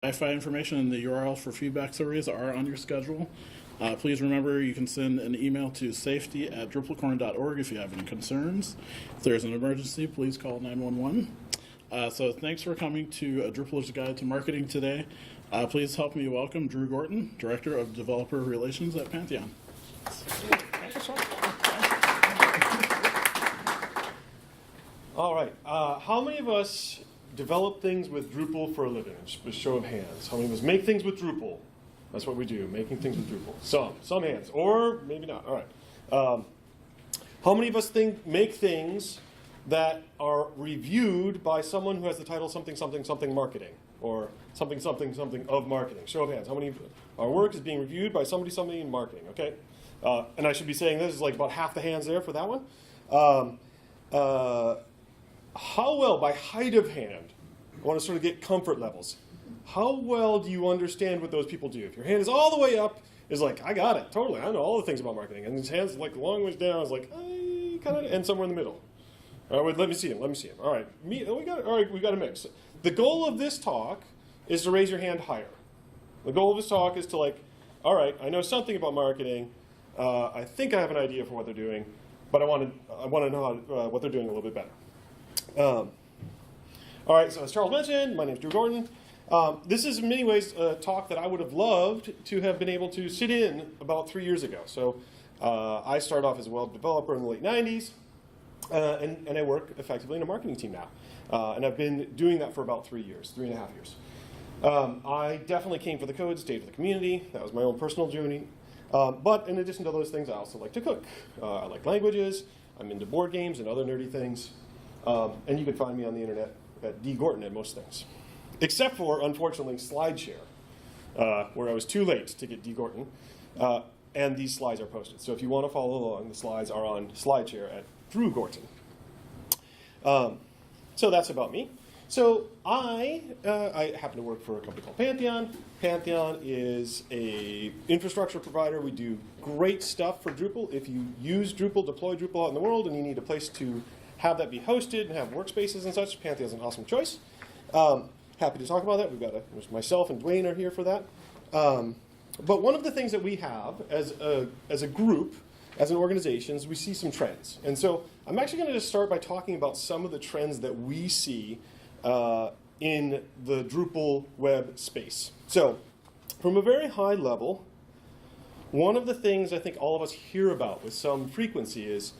Wi-Fi information and the URLs for feedback surveys are on your schedule. Please remember you can send an email to safety@DrupalCorn.org if you have any concerns. If there's an emergency, please call 911. So thanks for coming to Drupaler's Guide to Marketing today. Please help me welcome Drew Gorton, Director of Developer Relations at Pantheon. All right. How many of us develop things with Drupal for a living? Just a show of hands. How many of us make things with Drupal? That's what we do, making things with Drupal. Some hands, or maybe not. All right. How many of us make things that are reviewed by someone who has the title something, something, something marketing, or something, something, something of marketing? Show of hands. How many of our work is being reviewed by somebody, somebody in marketing? Okay. And I should be saying this is like about half the hands there for that one. How well, by height of hand, I want to sort of get comfort levels. How well do you understand what those people do? If your hand is all the way up, is like, I got it, totally. I know all the things about marketing. And his hand's like long ways down, is like, I kind of, and somewhere in the middle. All right, wait, let me see him. All right, we got a mix. The goal of this talk is to raise your hand higher. The goal of this talk is to like, all right, I know something about marketing. I think I have an idea for what they're doing, but I want to know what they're doing a little bit better. All right, so as Charles mentioned, my name is Drew Gorton. This is in many ways a talk that I would have loved to have been able to sit in about 3 years ago. So I started off as a web developer in the late 90s, and I work effectively in a marketing team now. And I've been doing that for about 3 years, 3.5 years. I definitely came for the code, stayed for the community. That was my own personal journey. But in addition to those things, I also like to cook. I like languages. I'm into board games and other nerdy things. And you can find me on the internet at dgorton at most things. Except for, unfortunately, SlideShare, where I was too late to get dgorton. And these slides are posted. So if you want to follow along, the slides are on SlideShare at Drew Gorton. So that's about me. So I happen to work for a company called Pantheon. Pantheon is an infrastructure provider. We do great stuff for Drupal. If you use Drupal, deploy Drupal out in the world, and you need a place to have that be hosted and have workspaces and such, Pantheon's an awesome choice. Happy to talk about that. We've got myself and Dwayne are here for that. But one of the things that we have as a group, as an organization, is we see some trends. And so I'm actually going to just start by talking about some of the trends that we see in the Drupal web space. So from a very high level, one of the things I think all of us hear about with some frequency is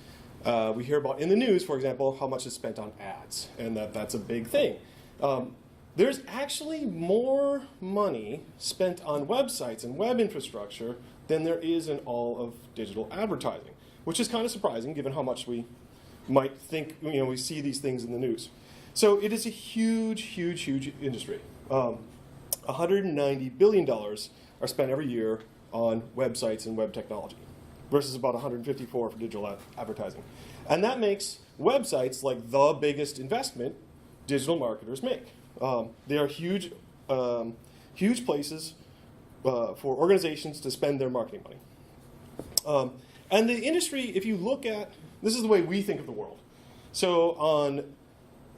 we hear about in the news, for example, how much is spent on ads, and that's a big thing. There's actually more money spent on websites and web infrastructure than there is in all of digital advertising, which is kind of surprising given how much we might think, we see these things in the news. So it is a huge, huge, huge industry. $190 billion are spent every year on websites and web technology, versus about 154 for digital advertising. And that makes websites like the biggest investment digital marketers make. They are huge, huge places for organizations to spend their marketing money. And the industry, if you look at, this is the way we think of the world. So on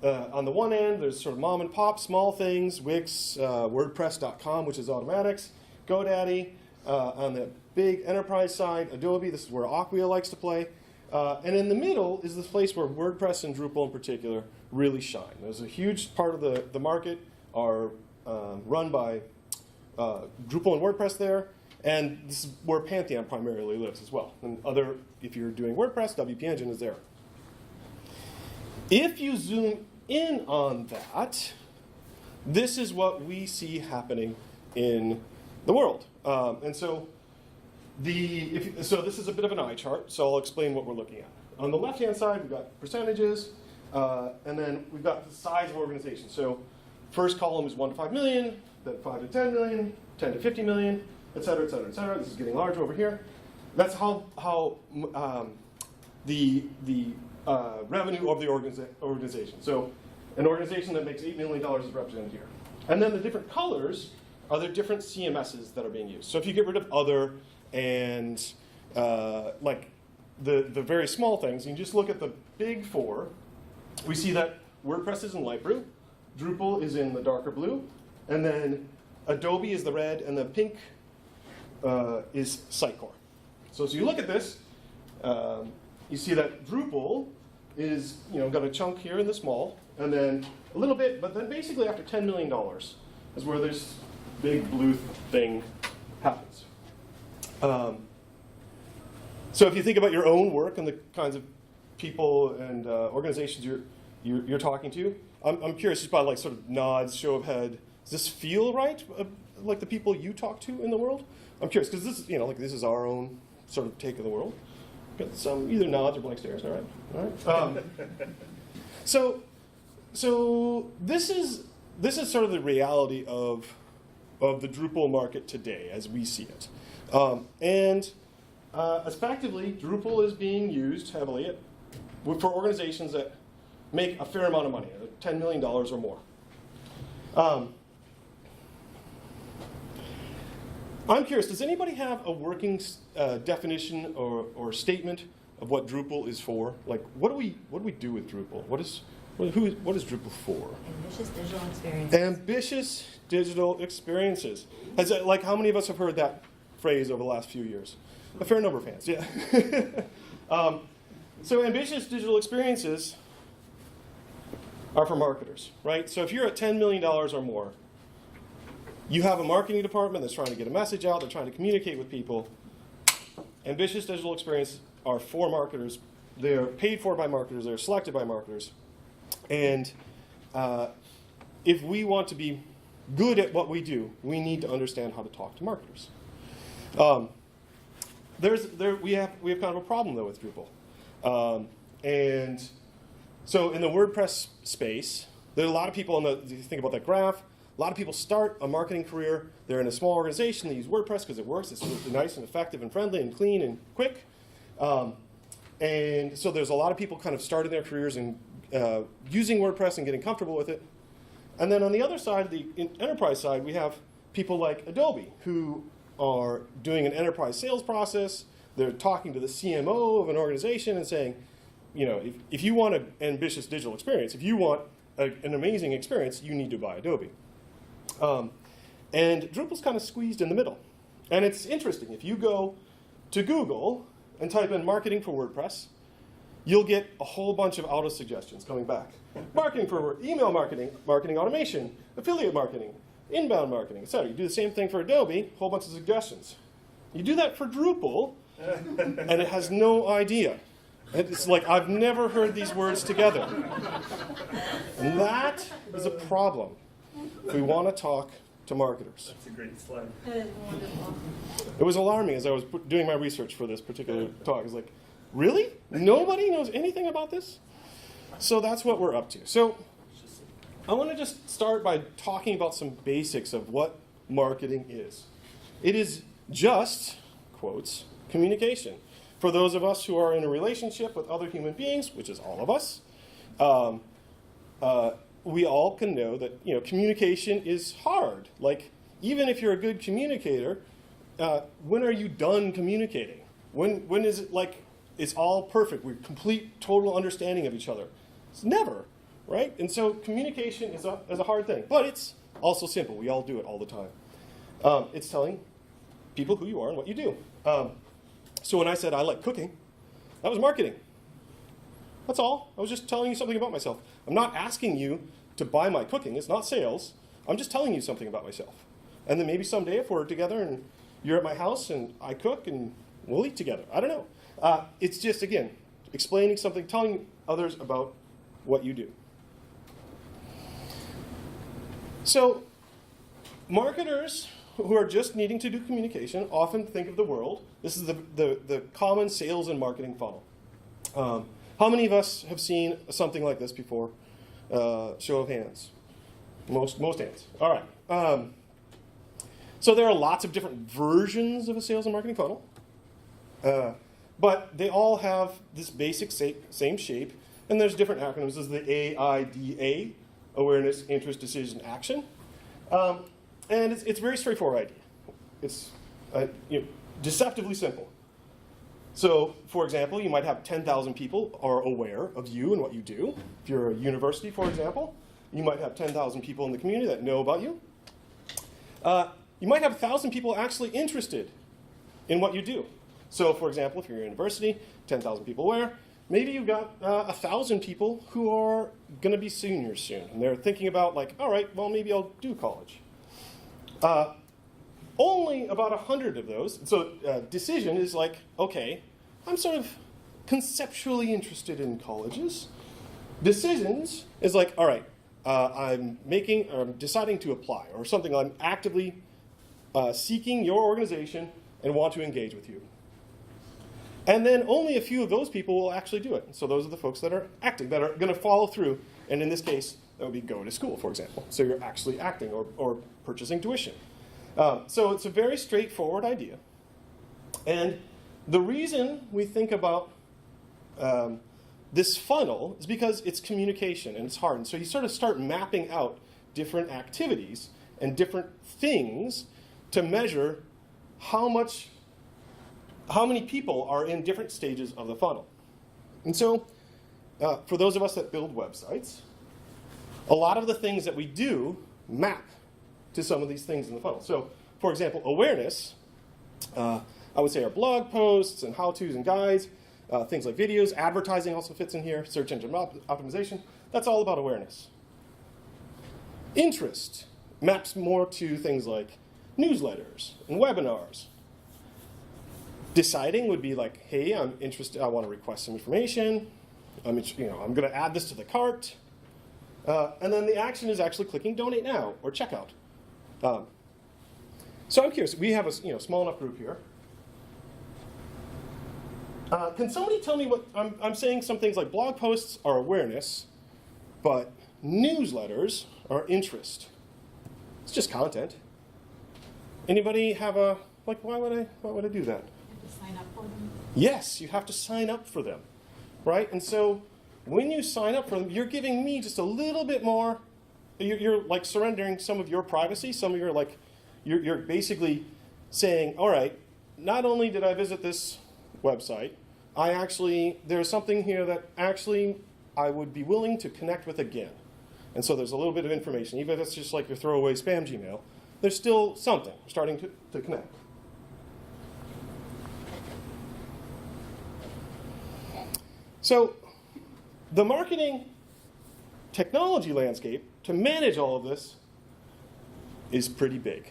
the one end, there's sort of mom and pop, small things, Wix, WordPress.com, which is automatics, GoDaddy. On the big enterprise side, Adobe, this is where Acquia likes to play. And in the middle is this place where WordPress and Drupal in particular really shine. There's a huge part of the market are run by Drupal and WordPress there. And this is where Pantheon primarily lives as well. And if you're doing WordPress, WP Engine is there. If you zoom in on that, this is what we see happening in the world. And so this is a bit of an eye chart, so I'll explain what we're looking at. On the left-hand side, we've got percentages, and then we've got the size of organizations. So first column is 1 to 5 million, then 5 to 10 million, 10 to 50 million, et cetera, et cetera, et cetera. This is getting larger over here. That's how the revenue of the organization. So an organization that makes $8 million is represented here. And then the different colors are the different CMSs that are being used. So if you get rid of other and like the very small things, and you just look at the big four, we see that WordPress is in light blue, Drupal is in the darker blue, and then Adobe is the red, and the pink is Sitecore. So as you look at this, you see that Drupal is got a chunk here in the small, and then a little bit, but then basically after $10 million is where this big blue thing happens. So if you think about your own work and the kinds of people and organizations you're talking to, I'm curious just by like sort of nods, show of head. Does this feel right, like the people you talk to in the world? I'm curious because this is this is our own sort of take of the world. Got some either nods or blank stares. All right. So this is sort of the reality of the Drupal market today as we see it, effectively, Drupal is being used heavily for organizations that make a fair amount of money, $10 million or more. I'm curious, does anybody have a working definition or statement of what Drupal is for? Like, what do we do with Drupal? What is Drupal for? Ambitious digital experiences. Ambitious digital experiences. How many of us have heard that phrase over the last few years? A fair number of hands, yeah. So ambitious digital experiences are for marketers, right? So if you're at $10 million or more, you have a marketing department that's trying to get a message out, they're trying to communicate with people. Ambitious digital experiences are for marketers. They're paid for by marketers, they're selected by marketers. And if we want to be good at what we do, we need to understand how to talk to marketers. We have kind of a problem though with Drupal, and so in the WordPress space, there are a lot of people. If you think about that graph, a lot of people start a marketing career. They're in a small organization. They use WordPress because it works. It's really nice and effective and friendly and clean and quick. And so there's a lot of people kind of starting their careers and using WordPress and getting comfortable with it. And then on the other side, the enterprise side, we have people like Adobe who are doing an enterprise sales process. They're talking to the CMO of an organization and saying, if you want an ambitious digital experience, if you want an amazing experience, you need to buy Adobe. And Drupal's kind of squeezed in the middle. And it's interesting. If you go to Google and type in marketing for WordPress, you'll get a whole bunch of auto-suggestions coming back. Marketing for email marketing, marketing automation, affiliate marketing, inbound marketing, etc. You do the same thing for Adobe, a whole bunch of suggestions. You do that for Drupal, and it has no idea. It's like, I've never heard these words together. And that is a problem if we want to talk to marketers. That's a great slide. That is wonderful. It was alarming as I was doing my research for this particular talk. I was like, really? Nobody knows anything about this? So that's what we're up to. So I want to just start by talking about some basics of what marketing is. It is just, quotes, communication. For those of us who are in a relationship with other human beings, which is all of us, we all can know that communication is hard. Like, even if you're a good communicator, when are you done communicating? When is it like it's all perfect? We're complete, total understanding of each other. It's never, right? And so communication is a hard thing, but it's also simple. We all do it all the time. It's telling people who you are and what you do. So when I said I like cooking, that was marketing. That's all. I was just telling you something about myself. I'm not asking you to buy my cooking. It's not sales. I'm just telling you something about myself. And then maybe someday if we're together and you're at my house and I cook and we'll eat together. I don't know. It's just, again, explaining something, telling others about what you do. So marketers who are just needing to do communication often think of the world. This is the common sales and marketing funnel. How many of us have seen something like this before? Show of hands. Most hands. All right. So there are lots of different versions of a sales and marketing funnel. But they all have this basic same shape. And there's different acronyms. This is the AIDA, Awareness, Interest, Decision, Action. And it's a very straightforward idea. It's deceptively simple. So, for example, you might have 10,000 people are aware of you and what you do. If you're a university, for example, you might have 10,000 people in the community that know about you. You might have 1,000 people actually interested in what you do. So for example, if you're a university, 10,000 people where, maybe you've got 1,000 people who are going to be seniors soon. And they're thinking about like, all right, well, maybe I'll do college. Only about 100 of those. So decision is like, okay, I'm sort of conceptually interested in colleges. Decisions is like, all right, I'm deciding to apply, or something. I'm actively seeking your organization and want to engage with you. And then only a few of those people will actually do it. So those are the folks that are acting, that are going to follow through. And in this case, that would be go to school, for example. So you're actually acting or purchasing tuition. So it's a very straightforward idea. And the reason we think about this funnel is because it's communication and it's hard. And so you sort of start mapping out different activities and different things to measure how many people are in different stages of the funnel. And so for those of us that build websites, a lot of the things that we do map to some of these things in the funnel. So for example, awareness, I would say our blog posts and how-tos and guides, things like videos, advertising also fits in here, search engine optimization, that's all about awareness. Interest maps more to things like newsletters and webinars. Deciding would be like, hey, I'm interested, I want to request some information, I'm going to add this to the cart. And then the action is actually clicking donate now or checkout. So I'm curious, we have a small enough group here. Can somebody tell me what, I'm saying some things like blog posts are awareness, but newsletters are interest. It's just content. Anybody have a, like, why would I do that? Sign up for them. Yes, you have to sign up for them, right? And so when you sign up for them, you're giving me just a little bit more, you're like surrendering some of your privacy, some of your like, you're basically saying, all right, not only did I visit this website, there's something here that actually I would be willing to connect with again. And so there's a little bit of information, even if it's just like your throwaway spam Gmail, there's still something starting to connect. So the marketing technology landscape to manage all of this is pretty big.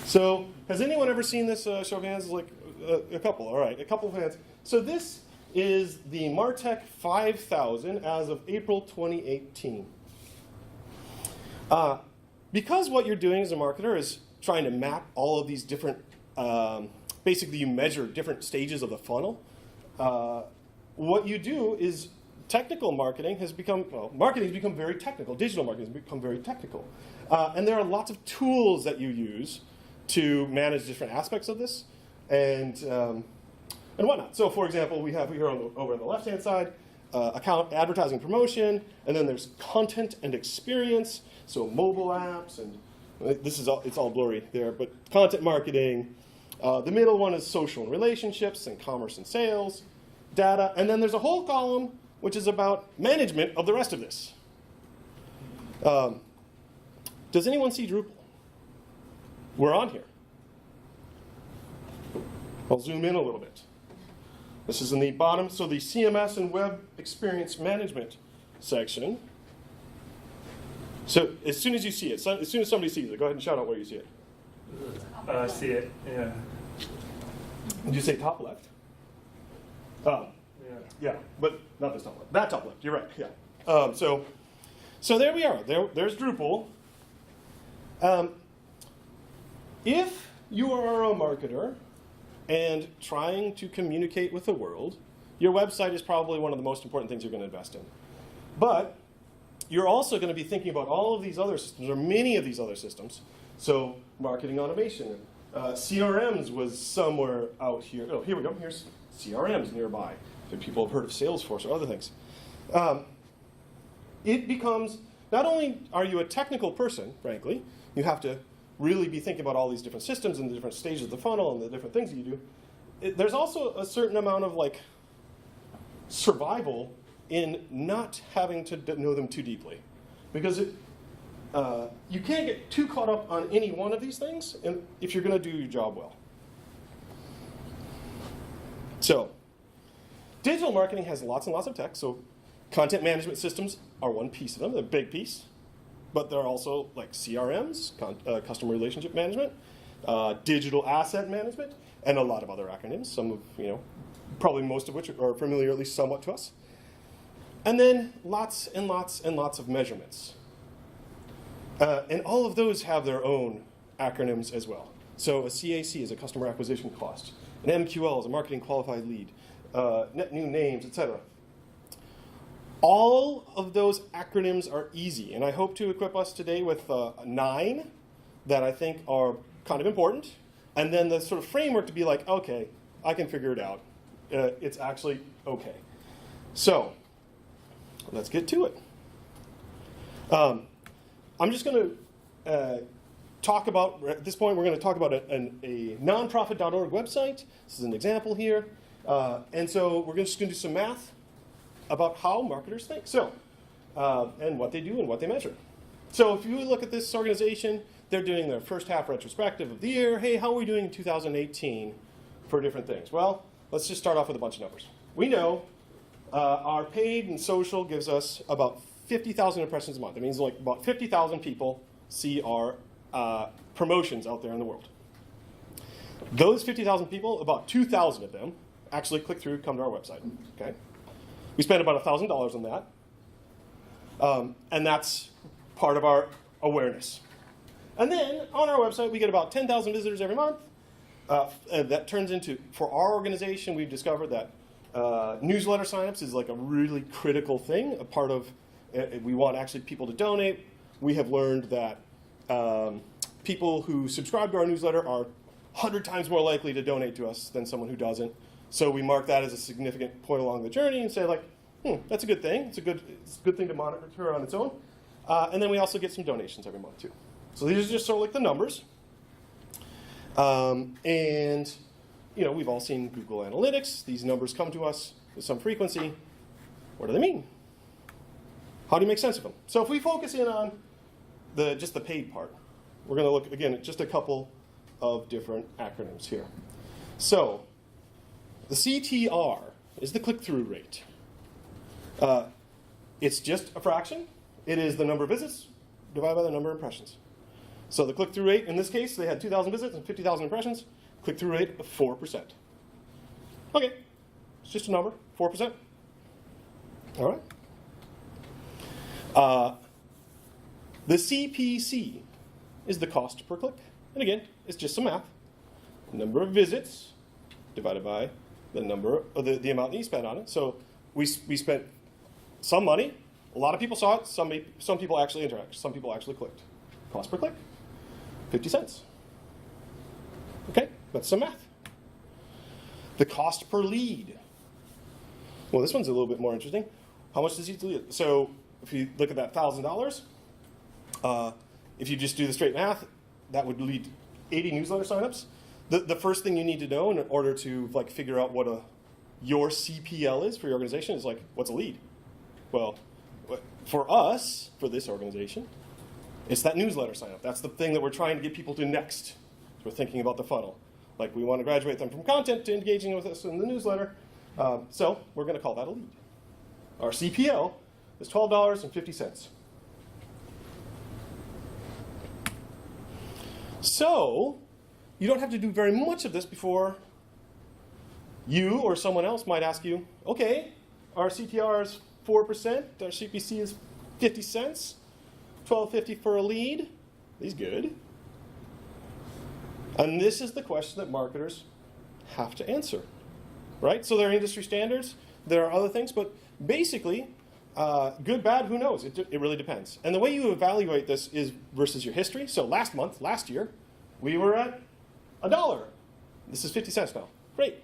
So has anyone ever seen this? Show of hands, like a couple. All right, a couple of hands. So this is the Martech 5000 as of April 2018. Because what you're doing as a marketer is trying to map all of these different, basically you measure different stages of the funnel. What you do is technical marketing has become, well, marketing has become very technical. Digital marketing has become very technical. And there are lots of tools that you use to manage different aspects of this and whatnot. So for example, we have here over on the left-hand side, account advertising promotion, and then there's content and experience, so mobile apps, and this is all, it's all blurry there, but content marketing. The middle one is social and relationships and commerce and sales, data, and then there's a whole column which is about management of the rest of this. Does anyone see Drupal? We're on here. I'll zoom in a little bit. This is in the bottom, so the CMS and Web Experience Management section. So as soon as you see it, as soon as somebody sees it, go ahead and shout out where you see it. I see it, yeah. Did you say top left? Oh, yeah, but not this top left. That top left, you're right, yeah. So there we are. There's Drupal. If you are a marketer and trying to communicate with the world, your website is probably one of the most important things you're going to invest in. But you're also going to be thinking about all of these other systems, or many of these other systems. So marketing automation. CRMs was somewhere out here. Oh, here we go. Here's CRMs nearby. If people have heard of Salesforce or other things. It becomes, not only are you a technical person, frankly, you have to really be thinking about all these different systems and the different stages of the funnel and the different things that you do. There's also a certain amount of like survival in not having to know them too deeply. Because you can't get too caught up on any one of these things if you're going to do your job well. So, digital marketing has lots and lots of tech. So, content management systems are one piece of them, a big piece. But there are also like CRMs, customer relationship management, digital asset management, and a lot of other acronyms. Some of, probably most of which are familiar at least somewhat to us. And then lots and lots and lots of measurements. And all of those have their own acronyms as well. So a CAC is a customer acquisition cost. An MQL is a marketing qualified lead. Net new names, etc. All of those acronyms are easy, and I hope to equip us today with 9 that I think are kind of important, and then the sort of framework to be like, okay, I can figure it out. It's actually okay. So let's get to it. I'm just going to talk about, at this point, we're going to talk about a nonprofit.org website. This is an example here. And so we're just going to do some math about how marketers think. So, and what they do and what they measure. So if you look at this organization, they're doing their first half retrospective of the year. Hey, how are we doing in 2018 for different things? Well, let's just start off with a bunch of numbers. We know our paid and social gives us about 50,000 impressions a month. That means like about 50,000 people see our promotions out there in the world. Those 50,000 people, about 2,000 of them actually click through, come to our website. Okay, we spend about $1,000 on that, and that's part of our awareness. And then on our website, we get about 10,000 visitors every month. That turns into, for our organization, we've discovered that newsletter signups is like a really critical thing, a part of, we want actually people to donate. We have learned that people who subscribe to our newsletter are 100 times more likely to donate to us than someone who doesn't. So we mark that as a significant point along the journey and say like, that's a good thing. It's a good thing to monitor on its own. And then we also get some donations every month too. So these are just sort of like the numbers. And we've all seen Google Analytics. These numbers come to us with some frequency. What do they mean? How do you make sense of them? So if we focus in on just the paid part, we're going to look again at just a couple of different acronyms here. So the CTR is the click-through rate. It's just a fraction. It is the number of visits divided by the number of impressions. So the click-through rate, in this case, they had 2,000 visits and 50,000 impressions. Click-through rate of 4%. Okay, it's just a number, 4%. All right. The CPC is the cost per click. And again, it's just some math. Number of visits divided by the number of the amount that you spent on it. So we spent some money. A lot of people saw it. Some people actually interacted. Some people actually clicked. Cost per click, 50 cents. Okay, that's some math. The cost per lead. Well, this one's a little bit more interesting. How much does each lead? So if you look at that $1,000, if you just do the straight math, that would lead 80 newsletter signups. The first thing you need to know in order to figure out what your CPL is for your organization is what's a lead? Well, for us, for this organization, it's that newsletter signup. That's the thing that we're trying to get people to next. So we're thinking about the funnel. We want to graduate them from content to engaging with us in the newsletter. So we're going to call that a lead. Our CPL is $12.50. So you don't have to do very much of this before you or someone else might ask you, okay, our CTR is 4%, our CPC is 50 cents, $12.50 for a lead. These good. And this is the question that marketers have to answer, right? So there are industry standards, there are other things, but basically, good, bad, who knows? It really depends. And the way you evaluate this is versus your history. So last year, we were at $1. This is 50 cents now. Great.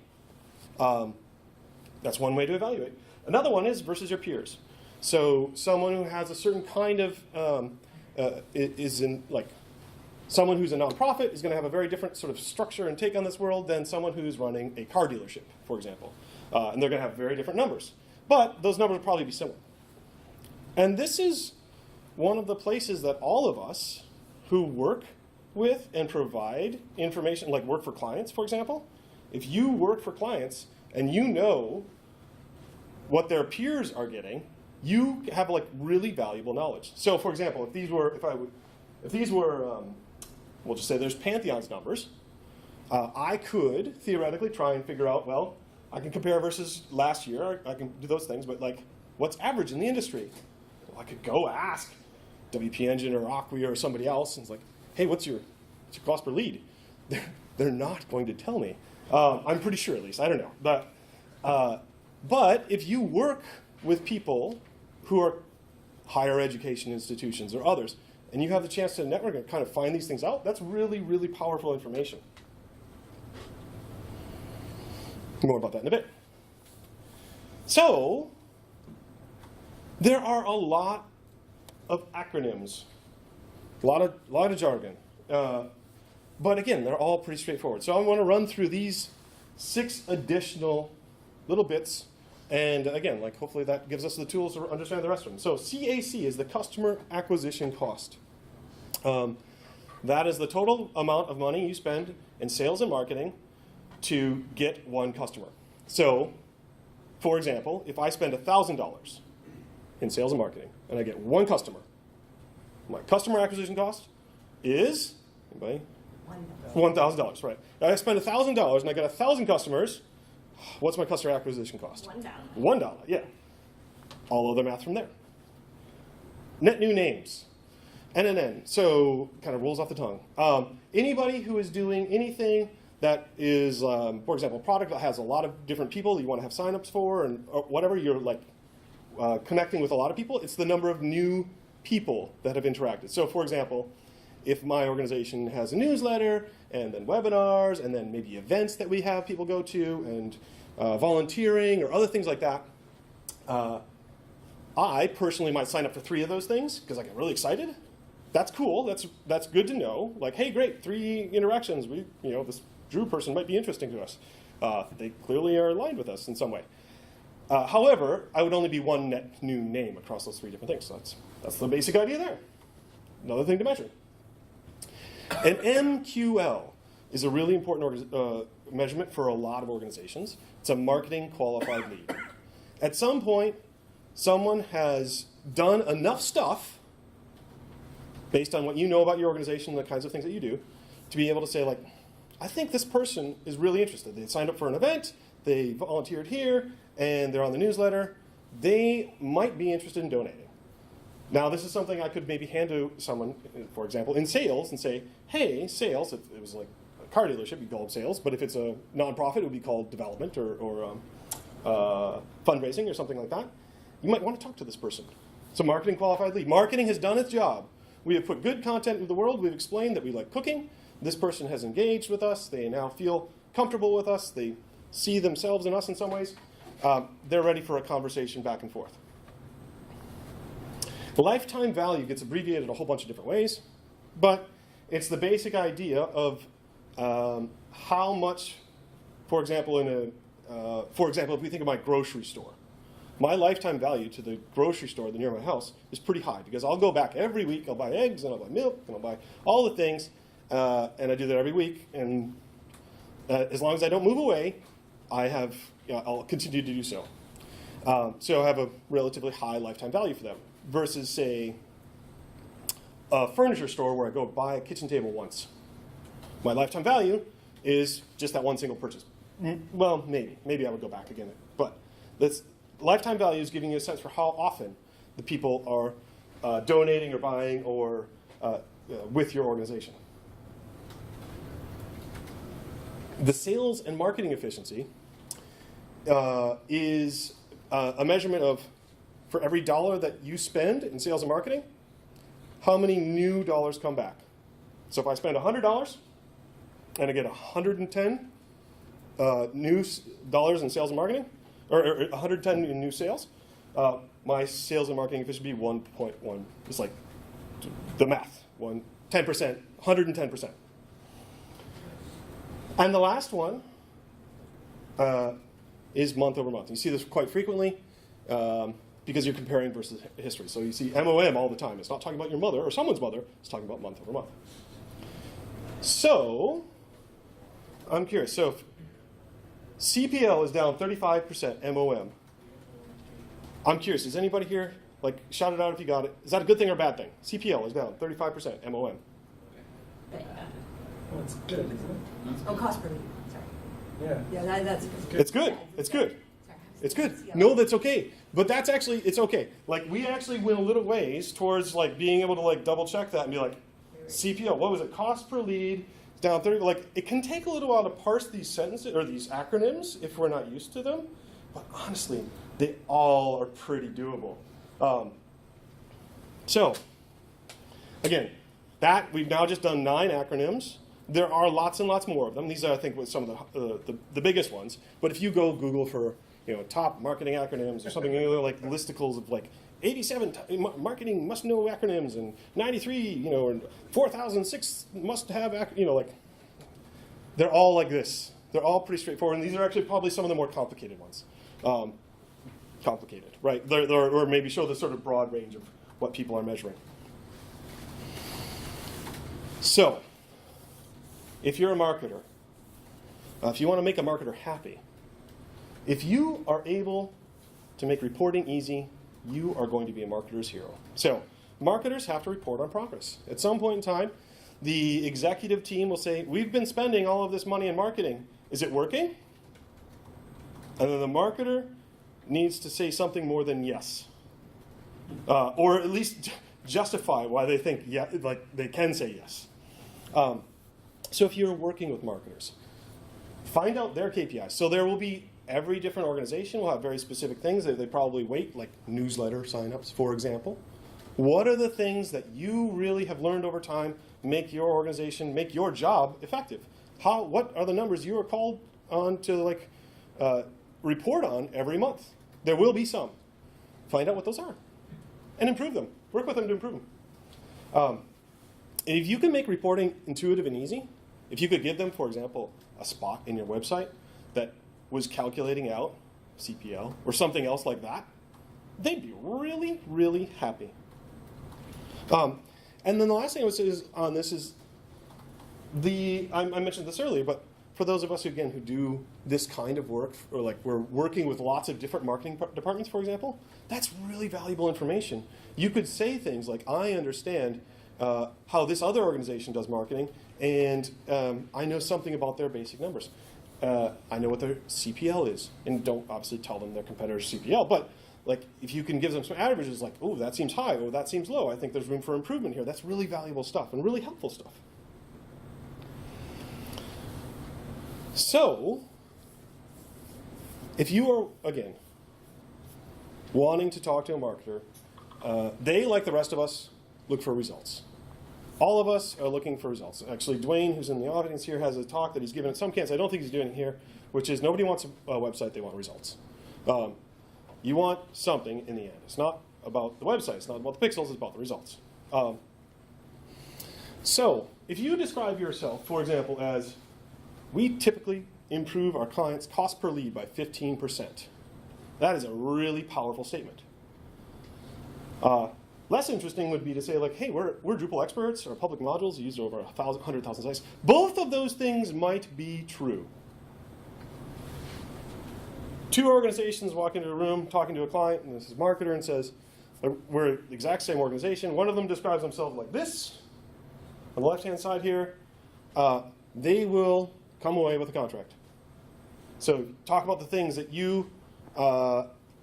That's one way to evaluate. Another one is versus your peers. So someone who has a certain kind of someone who's a nonprofit is going to have a very different sort of structure and take on this world than someone who's running a car dealership, for example. And they're going to have very different numbers. But those numbers will probably be similar. And this is one of the places that all of us who work with and provide information, like work for clients, for example, if you work for clients and you know what their peers are getting, you have like really valuable knowledge. So, for example, if these were, we'll just say there's Pantheon's numbers, I could theoretically try and figure out, well, I can compare versus last year. I can do those things, but like, what's average in the industry? Well, I could go ask WP Engine or Acquia or somebody else, and it's like, hey, what's your cost per lead? They're not going to tell me. I'm pretty sure, at least. I don't know. But if you work with people who are higher education institutions or others, and you have the chance to network and kind of find these things out, that's really, really powerful information. More about that in a bit. So, there are a lot of acronyms, a lot of jargon. But again, they're all pretty straightforward. So I want to run through these 6 additional little bits. And again, like hopefully that gives us the tools to understand the rest of them. So CAC is the customer acquisition cost. That is the total amount of money you spend in sales and marketing to get one customer. So, for example, if I spend $1,000 in sales and marketing and I get one customer, my customer acquisition cost is, anybody? $1,000, right. Now I spend $1,000 and I get 1,000 customers. What's my customer acquisition cost? $1, yeah. All other math from there. Net new names. NNN, so kind of rolls off the tongue. Anybody who is doing anything that is, for example, a product that has a lot of different people that you want to have signups for, and or whatever, you're like connecting with a lot of people, it's the number of new people that have interacted. So for example, if my organization has a newsletter, and then webinars, and then maybe events that we have people go to, and volunteering, or other things like that, I personally might sign up for 3 of those things, because I get really excited. That's cool, that's good to know. Like, hey, great, 3 interactions, this Drew person might be interesting to us. They clearly are aligned with us in some way. However, I would only be one net new name across those 3 different things. So that's the basic idea there. Another thing to measure. An MQL is a really important measurement for a lot of organizations. It's a marketing qualified lead. At some point, someone has done enough stuff based on what you know about your organization and the kinds of things that you do to be able to say, like, I think this person is really interested. They signed up for an event, they volunteered here, and they're on the newsletter. They might be interested in donating. Now, this is something I could maybe hand to someone, for example, in sales and say, hey, sales, if it was like a car dealership, you'd call it sales, but if it's a nonprofit, it would be called development or fundraising or something like that. You might want to talk to this person. It's a marketing qualified lead. Marketing has done its job. We have put good content into the world. We've explained that we like cooking. This person has engaged with us. They now feel comfortable with us. They see themselves in us in some ways. They're ready for a conversation back and forth. The lifetime value gets abbreviated a whole bunch of different ways, but it's the basic idea of how much, for example, if we think of my grocery store, my lifetime value to the grocery store near my house is pretty high because I'll go back every week. I'll buy eggs and I'll buy milk and I'll buy all the things, and I do that every week. And as long as I don't move away, I'll continue to do so. So I have a relatively high lifetime value for them. Versus, say, a furniture store where I go buy a kitchen table once. My lifetime value is just that one single purchase. Well, maybe I would go back again. But this lifetime value is giving you a sense for how often the people are donating or buying or with your organization. The sales and marketing efficiency is a measurement of, for every dollar that you spend in sales and marketing, how many new dollars come back. So if I spend $100 and I get 110 new dollars in sales and marketing, or 110 in new sales, my sales and marketing efficiency would be 1.1. It's like the math, 10%, 110%. And the last one is month over month. You see this quite frequently. because you're comparing versus history. So you see MOM all the time. It's not talking about your mother or someone's mother. It's talking about month over month. So I'm curious. So if CPL is down 35% MOM. I'm curious. Is anybody here, like, shout it out if you got it. Is that a good thing or a bad thing? CPL is down 35% MOM. Well, it's good, isn't it? Oh, cost per lead, sorry. Yeah. Yeah, that's good. It's good. It's good. Sorry. It's good. No, that's okay. But that's actually, it's okay. Like, we actually went a little ways towards, like, being able to, like, double check that and be like, CPL, what was it? Cost per lead, down 30. Like, it can take a little while to parse these sentences, or these acronyms, if we're not used to them. But honestly, they all are pretty doable. So, again, that, we've now just done 9 acronyms. There are lots and lots more of them. These are, I think, some of the biggest ones. But if you go Google for, you know, top marketing acronyms or something, you know, like listicles of like 87 marketing must know acronyms and 93, you know, and 4006 must have, you know, like, they're all like this. They're all pretty straightforward. And these are actually probably some of the more complicated ones. Complicated, right? Or maybe show the sort of broad range of what people are measuring. So, if you're a marketer, if you want to make a marketer happy, if you are able to make reporting easy, you are going to be a marketer's hero. So, marketers have to report on progress. At some point in time, the executive team will say, we've been spending all of this money in marketing. Is it working? And then the marketer needs to say something more than yes. Or at least justify why they think like they can say yes. So if you're working with marketers, find out their KPIs. So there will be, every different organization will have very specific things that they probably weight, like newsletter signups, for example. What are the things that you really have learned over time make your organization, make your job effective? What are the numbers you are called on to, like, report on every month? There will be some. Find out what those are and improve them. Work with them to improve them. And if you can make reporting intuitive and easy, if you could give them, for example, a spot in your website that was calculating out CPL or something else like that, they'd be really, really happy. And then the last thing I would say is on this is I mentioned this earlier, but for those of us, who do this kind of work, or like we're working with lots of different marketing departments, for example, that's really valuable information. You could say things like, I understand how this other organization does marketing, and I know something about their basic numbers. I know what their CPL is, and don't obviously tell them their competitor's CPL, but like if you can give them some averages, like, oh, that seems high, or that seems low, I think there's room for improvement here. That's really valuable stuff and really helpful stuff. So, if you are, again, wanting to talk to a marketer, they, like the rest of us, look for results. All of us are looking for results. Actually, Dwayne, who's in the audience here, has a talk that he's given at some camps. I don't think he's doing it here, which is nobody wants a website, they want results. You want something in the end. It's not about the website. It's not about the pixels. It's about the results. So if you describe yourself, for example, as we typically improve our clients' cost per lead by 15%, that is a really powerful statement. Less interesting would be to say, like, hey, we're Drupal experts. Our public modules are used over 100,000 sites. Both of those things might be true. Two organizations walk into a room talking to a client, and this is a marketer, and says, we're the exact same organization. One of them describes themselves like this. On the left-hand side here, they will come away with a contract. So talk about the things that you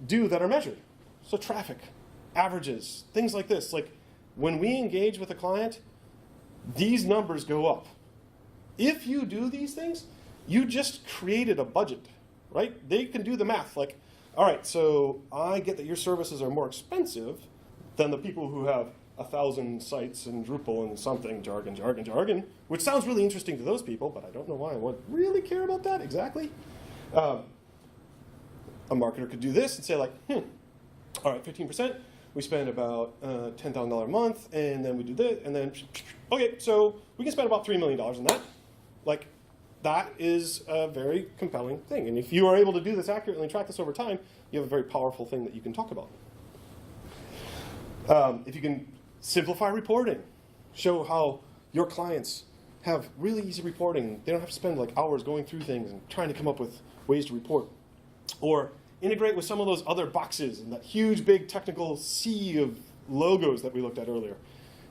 do that are measured. So traffic, averages, things like this. Like when we engage with a client, these numbers go up. If you do these things, you just created a budget. Right? They can do the math. Like, all right, so I get that your services are more expensive than the people who have 1,000 sites in Drupal and something, jargon, which sounds really interesting to those people, but I don't know why I would really care about that exactly. A marketer could do this and say, like, all right, 15%. We spend about $10,000 a month, and then we do this, and then, okay, so we can spend about $3 million on that. Like, that is a very compelling thing. And if you are able to do this accurately and track this over time, you have a very powerful thing that you can talk about. If you can simplify reporting, show how your clients have really easy reporting. They don't have to spend like hours going through things and trying to come up with ways to report. Or integrate with some of those other boxes and that huge, big technical sea of logos that we looked at earlier.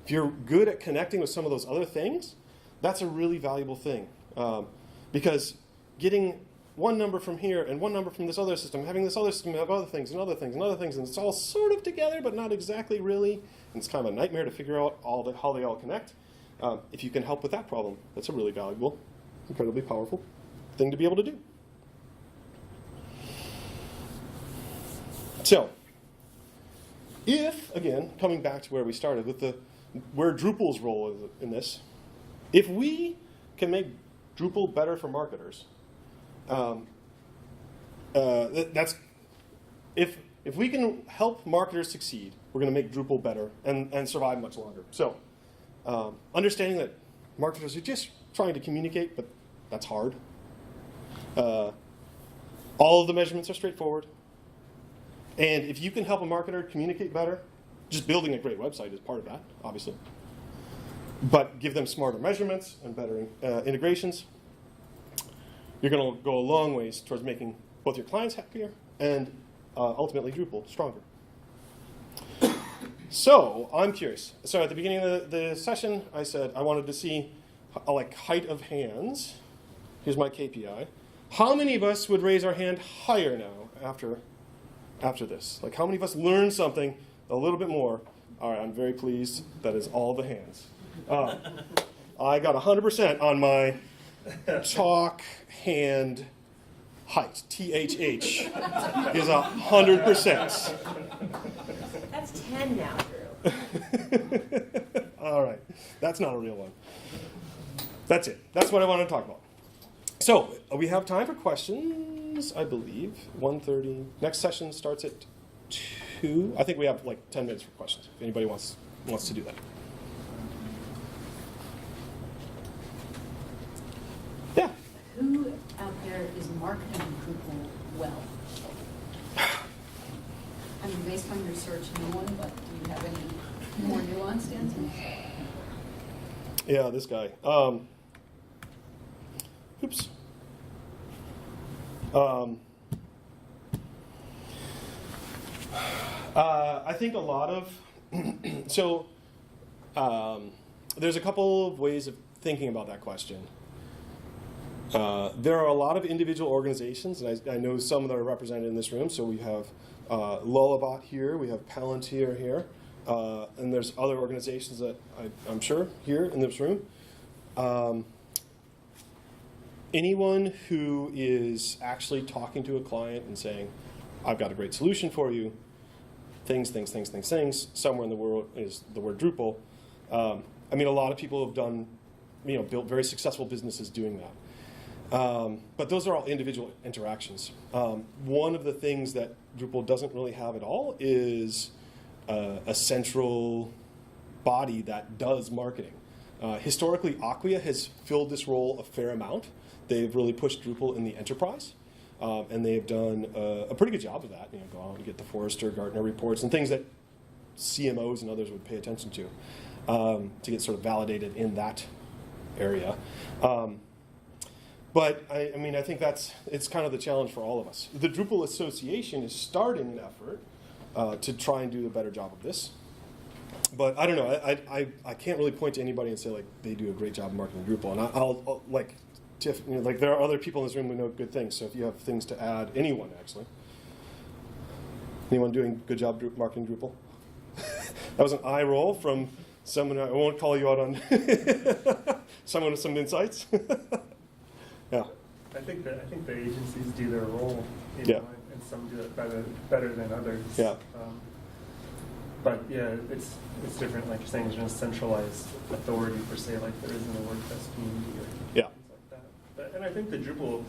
If you're good at connecting with some of those other things, that's a really valuable thing. Because getting one number from here and one number from this other system, having this other system have other things and other things and other things, and it's all sort of together but not exactly really, and it's kind of a nightmare to figure out how they all connect. If you can help with that problem, that's a really valuable, incredibly powerful thing to be able to do. So, if, again, coming back to where we started with where Drupal's role is in this, if we can make Drupal better for marketers, if we can help marketers succeed, we're going to make Drupal better and survive much longer. So, understanding that marketers are just trying to communicate, but that's hard. All of the measurements are straightforward. And if you can help a marketer communicate better, just building a great website is part of that, obviously. But give them smarter measurements and better integrations, you're going to go a long ways towards making both your clients happier and ultimately Drupal stronger. So I'm curious. So at the beginning of the session, I said I wanted to see like height of hands. Here's my KPI. How many of us would raise our hand higher now after this? Like how many of us learned something a little bit more? All right, I'm very pleased. That is all the hands. I got 100% on my chalk hand height. THH is 100%. That's 10 now, Drew. All right, that's not a real one. That's it. That's what I wanted to talk about. So we have time for questions, I believe. 1:30. Next session starts at 2. I think we have like 10 minutes for questions. If anybody wants to do that. Yeah. Who out there is marketing Drupal well? I mean, based on your search, no one, but do you have any more nuanced answers? Yeah, this guy. Oops. I think a lot of there's a couple of ways of thinking about that question. There are a lot of individual organizations, and I know some that are represented in this room. So we have Lullabot here, we have Palantir here, and there's other organizations that I'm sure here in this room. Anyone who is actually talking to a client and saying, I've got a great solution for you, things, somewhere in the world is the word Drupal. I mean, a lot of people have done, built very successful businesses doing that. But those are all individual interactions. One of the things that Drupal doesn't really have at all is a central body that does marketing. Historically, Acquia has filled this role a fair amount. They've really pushed Drupal in the enterprise, and they've done a pretty good job of that. Go out and get the Forrester, Gartner reports, and things that CMOs and others would pay attention to get sort of validated in that area. But I think it's kind of the challenge for all of us. The Drupal Association is starting an effort to try and do a better job of this. But I don't know. I can't really point to anybody and say like they do a great job marketing Drupal. And I'll like Tiff, like there are other people in this room who know good things. So if you have things to add, anyone actually, anyone doing a good job marketing Drupal? That was an eye roll from someone. I won't call you out on someone with some insights. Yeah. I think the agencies do their role, Yeah. and some do it better than others. Yeah. But yeah, it's different. Like you're saying, there's no centralized authority per se, like there is in the WordPress community or Yeah. things like that. And I think the Drupal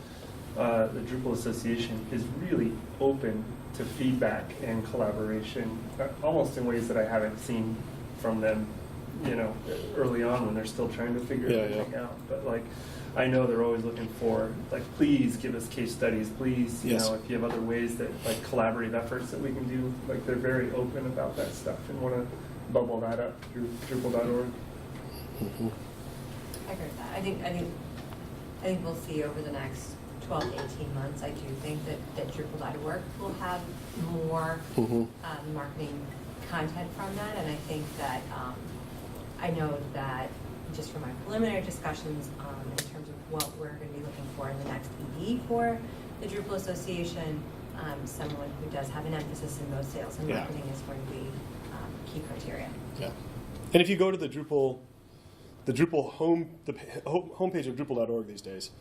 Association is really open to feedback and collaboration, almost in ways that I haven't seen from them you know, early on when they're still trying to figure Yeah, everything yeah. out. But like, I know they're always looking for, like, please give us case studies, please, you Yes. know, if you have other ways that, like, collaborative efforts that we can do, like, they're very open about that stuff and want to bubble that up through Drupal.org. I agree with that. I think we'll see over the next 12 to 18 months. I do think that Drupal.org will have more marketing content from that, and I think that I know that just from my preliminary discussions in terms of what we're going to be looking for in the next ED for the Drupal Association, someone who does have an emphasis in both sales and Yeah. marketing is going to be key criteria. Yeah. And if you go to the Drupal homepage of Drupal.org these days,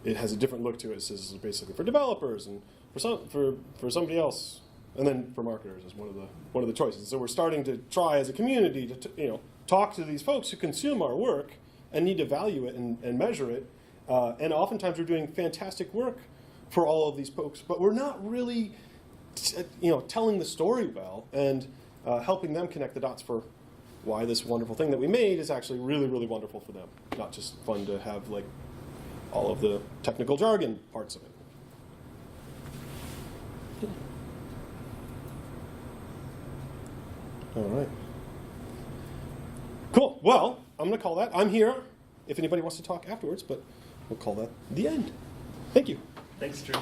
it has a different look to it. It says basically for developers and for somebody else, and then for marketers is one of the choices. So we're starting to try as a community to talk to these folks who consume our work and need to value it and measure it. And oftentimes we're doing fantastic work for all of these folks, but we're not really telling the story well and helping them connect the dots for why this wonderful thing that we made is actually really, really wonderful for them. Not just fun to have like all of the technical jargon parts of it. All right. Cool. Well, I'm going to call that. I'm here if anybody wants to talk afterwards, but we'll call that the end. Thank you. Thanks, Drew.